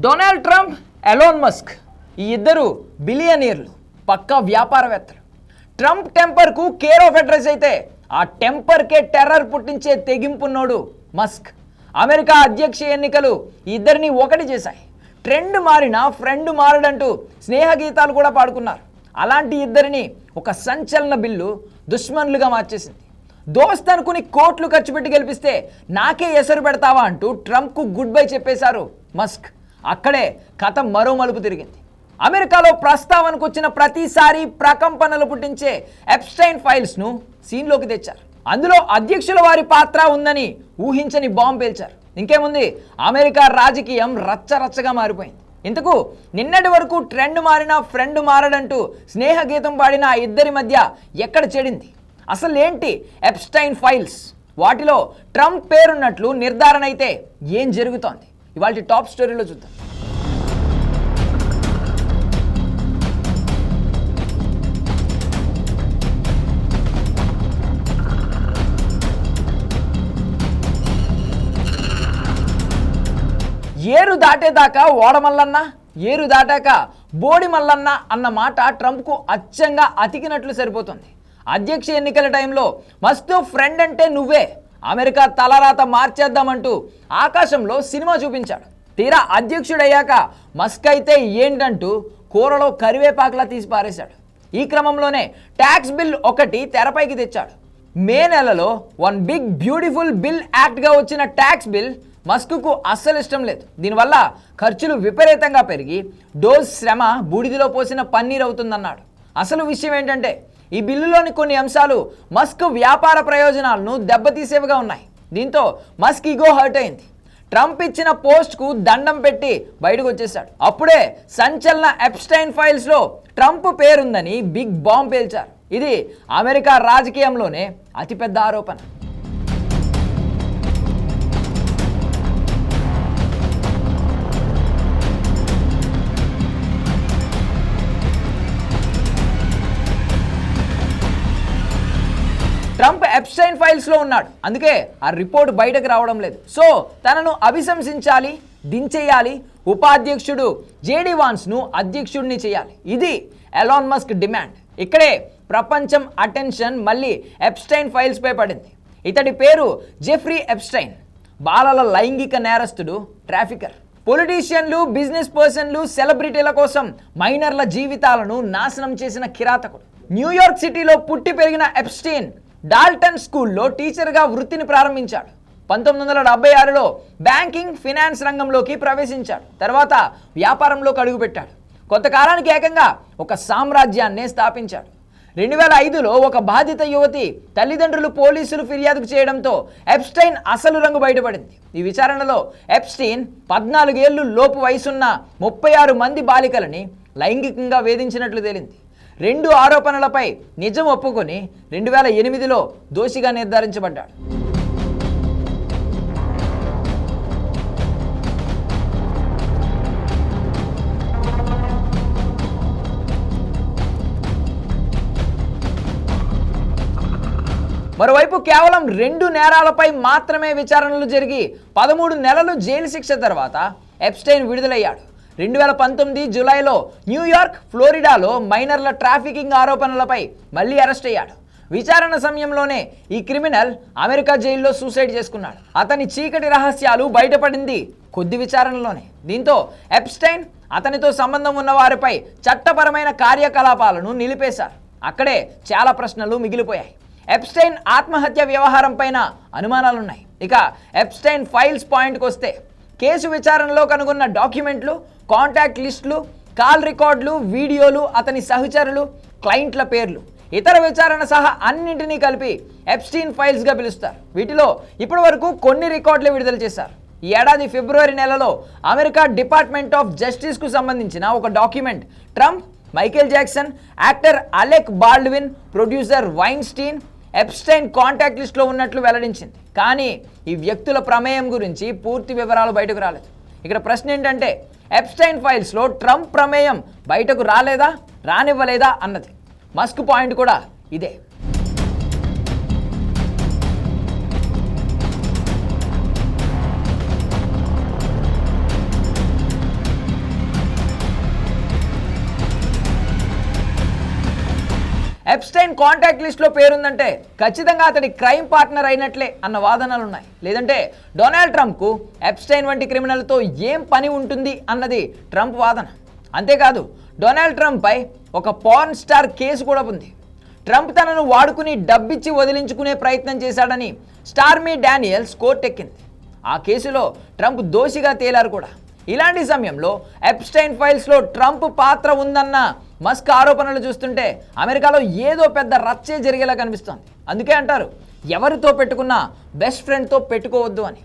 Donald Trump, Elon Musk ఈ ఇద్దరు బిలియనీర్లు, పక్కా వ్యాపారవేత్తలు. ట్రంప్ టెంపర్కు కేర్ ఆఫ్ అడ్రస్ అయితే ఆ టెంపర్కే టెర్రర్ పుట్టించే తెగింపున్నోడు మస్క్. అమెరికా అధ్యక్ష ఎన్నికలు ఇద్దరిని ఒకటి చేశాయి. ట్రెండ్ మారినా ఫ్రెండ్ మారడంటూ స్నేహగీతాలు కూడా పాడుకున్నారు. అలాంటి ఇద్దరిని ఒక సంచలన బిల్లు దుష్మన్లుగా మార్చేసింది. దోస్త్ అనుకుని కోట్లు ఖర్చు పెట్టి గెలిపిస్తే నాకే ఎసరు పెడతావా అంటూ ట్రంప్కు గుడ్ బై చెప్పేశారు మస్క్. అక్కడే కథ మరో మలుపు తిరిగింది. అమెరికాలో ప్రస్తావనకు వచ్చిన ప్రతిసారి ప్రకంపనలు పుట్టించే ఎప్స్టైన్ ఫైల్స్ను సీన్లోకి తెచ్చారు. అందులో అధ్యక్షుల వారి పాత్ర ఉందని ఊహించని బాంబు పేల్చారు. ఇంకేముంది, అమెరికా రాజకీయం రచ్చరచ్చగా మారిపోయింది. ఇంతకు నిన్నటి వరకు ట్రెండ్ మారినా ఫ్రెండ్ మారడంటూ స్నేహగీతం పాడిన ఆ ఇద్దరి మధ్య ఎక్కడ చెడింది? అసలు ఏంటి ఎప్స్టైన్ ఫైల్స్? వాటిలో ట్రంప్ పేరున్నట్లు నిర్ధారణ అయితే ఏం జరుగుతోంది? ఇవాళ టాప్ స్టోరీలో చూద్దాం. ఏరు దాటేదాకా ఓడమల్లన్న, ఏరు దాటాక బోడి మల్లన్న అన్న మాట ట్రంప్కు అచ్చంగా అతికినట్లు సరిపోతుంది. అధ్యక్ష ఎన్నికల టైంలో మస్తు ఫ్రెండ్ అంటే నువ్వే, అమెరికా తలరాత మార్చేద్దామంటూ ఆకాశంలో సినిమా చూపించాడు. తీరా అధ్యక్షుడయ్యాక మస్క్ అయితే ఏంటంటూ కూరలో కరివేపాకులా తీసి పారేశాడు. ఈ క్రమంలోనే ట్యాక్స్ బిల్ ఒకటి తెరపైకి తెచ్చాడు. మే నెలలో వన్ బిగ్ బ్యూటిఫుల్ బిల్ యాక్ట్గా వచ్చిన ట్యాక్స్ బిల్ మస్క్కు అస్సలు ఇష్టం లేదు. దీనివల్ల ఖర్చులు విపరీతంగా పెరిగి డోస్ శ్రమ బూడిదిలో పోసిన పన్నీర్ అవుతుందన్నాడు. అసలు విషయం ఏంటంటే ఈ బిల్లులోని కొన్ని అంశాలు మస్క్ వ్యాపార ప్రయోజనాలను దెబ్బతీసేవిగా ఉన్నాయి. దీంతో మస్క్ ఈగో హర్ట్ అయింది. ట్రంప్ ఇచ్చిన పోస్ట్కు దండం పెట్టి బయటకు వచ్చేశాడు. అప్పుడే సంచలన ఎప్స్టైన్ ఫైల్స్లో ట్రంప్ పేరుందని బిగ్ బాంబ్ పేల్చారు. ఇది అమెరికా రాజకీయంలోనే అతిపెద్ద ఆరోపణ. ట్రంప్ ఎప్స్టైన్ ఫైల్స్లో ఉన్నాడు, అందుకే ఆ రిపోర్ట్ బయటకు రావడం లేదు. సో తనను అభిశంసించాలి, దించేయాలి, ఉపాధ్యక్షుడు జేడీ వాన్స్ను అధ్యక్షుడిని చేయాలి. ఇది ఎలాన్ మస్క్ డిమాండ్. ఇక్కడే ప్రపంచం అటెన్షన్ మళ్ళీ ఎప్స్టైన్ ఫైల్స్పై పడింది. ఇతడి పేరు జెఫ్రీ ఎప్స్టైన్. బాలల లైంగిక నేరస్తుడు, ట్రాఫికర్. పొలిటీషియన్లు, బిజినెస్ పర్సన్లు, సెలబ్రిటీల కోసం మైనర్ల జీవితాలను నాశనం చేసిన కిరాతకుడు. న్యూయార్క్ సిటీలో పుట్టి పెరిగిన ఎప్స్టైన్ డాల్టన్ స్కూల్లో టీచర్గా వృత్తిని ప్రారంభించాడు. 1976లో బ్యాంకింగ్, ఫినాన్స్ రంగంలోకి ప్రవేశించాడు. తర్వాత వ్యాపారంలోకి అడుగుపెట్టాడు. కొంతకాలానికి ఏకంగా ఒక సామ్రాజ్యాన్నే స్థాపించాడు. 2005లో ఒక బాధిత యువతి తల్లిదండ్రులు పోలీసులు ఫిర్యాదు చేయడంతో ఎప్స్టైన్ అసలు రంగు బయటపడింది. ఈ విచారణలో ఎప్స్టైన్ 14 ఏళ్లు లోపు వయసున్న 36 మంది బాలికలని లైంగికంగా వేధించినట్లు తేలింది. 2 ఆరోపణలపై నిజం ఒప్పుకొని 2008లో దోషిగా నిర్ధారించబడ్డాడు. మరోవైపు కేవలం 2 నేరాలపై మాత్రమే విచారణలు జరిగి 13 నెలలు జైలు శిక్ష తర్వాత ఎప్స్టైన్ విడుదలయ్యాడు. 2019 జూలైలో న్యూయార్క్, ఫ్లోరిడాలో మైనర్ల ట్రాఫికింగ్ ఆరోపణలపై మళ్ళీ అరెస్ట్ అయ్యాడు. విచారణ సమయంలోనే ఈ క్రిమినల్ అమెరికా జైల్లో సూసైడ్ చేసుకున్నాడు. అతని చీకటి రహస్యాలు బయటపడింది కొద్ది విచారణలోనే. దీంతో ఎప్స్టైన్, అతనితో సంబంధం ఉన్న వారిపై చట్టపరమైన కార్యకలాపాలను నిలిపేశారు. అక్కడే చాలా ప్రశ్నలు మిగిలిపోయాయి. ఎప్స్టైన్ ఆత్మహత్య వ్యవహారం పైన అనుమానాలున్నాయి. ఇక ఎప్స్టైన్ ఫైల్స్ పాయింట్కి వస్తే కేసు విచారణలో కనుగొన్న డాక్యుమెంట్లు, కాంటాక్ట్ లిస్టులు, కాల్ రికార్డులు, వీడియోలు, అతని సహచరులు, క్లయింట్ల పేర్లు, ఇతర విచారణ సహా అన్నింటినీ కలిపి ఎప్స్టైన్ ఫైల్స్గా పిలుస్తారు. వీటిలో ఇప్పటి వరకు కొన్ని రికార్డులు విడుదల చేశారు. ఈ ఏడాది ఫిబ్రవరి నెలలో అమెరికా డిపార్ట్మెంట్ ఆఫ్ జస్టిస్కు సంబంధించిన ఒక document Trump, Michael Jackson, actor Alec Baldwin, producer Weinstein, Epstein contact లిస్ట్లో ఉన్నట్లు వెల్లడించింది. కానీ ఈ వ్యక్తుల ప్రమేయం గురించి పూర్తి వివరాలు బయటకు రాలేదు. ఇక్కడ ప్రశ్న ఏంటంటే ఎప్స్టైన్ ఫైల్స్లో ట్రంప్ ప్రమేయం బయటకు రాలేదా, రానివ్వలేదా అన్నది. మస్క్ పాయింట్ కూడా ఇదే. కాంటాక్ట్ లిస్ట్లో పేరుందంటే ఖచ్చితంగా అతడి క్రైమ్ పార్ట్నర్ అయినట్లే అన్న వాదనలు ఉన్నాయి. లేదంటే డొనాల్డ్ ట్రంప్కు ఎప్స్టైన్ వంటి క్రిమినల్తో ఏం పని ఉంటుంది అన్నది ట్రంప్ వాదన. అంతేకాదు డొనాల్డ్ ట్రంప్పై ఒక పార్న్ స్టార్ కేసు కూడా ఉంది. ట్రంప్ తనను వాడుకుని డబ్బిచ్చి వదిలించుకునే ప్రయత్నం చేశాడని స్టార్మీ డానియల్స్ కోర్టెక్కింది. ఆ కేసులో ట్రంప్ దోషిగా తేలారు కూడా. ఇలాంటి సమయంలో ఎప్స్టైన్ ఫైల్స్లో ట్రంప్ పాత్ర ఉందన్న మస్క్ ఆరోపణలు చూస్తుంటే అమెరికాలో ఏదో పెద్ద రచ్చే జరిగేలా కనిపిస్తోంది. అందుకే అంటారు ఎవరితో పెట్టుకున్నా బెస్ట్ ఫ్రెండ్తో పెట్టుకోవద్దు అని.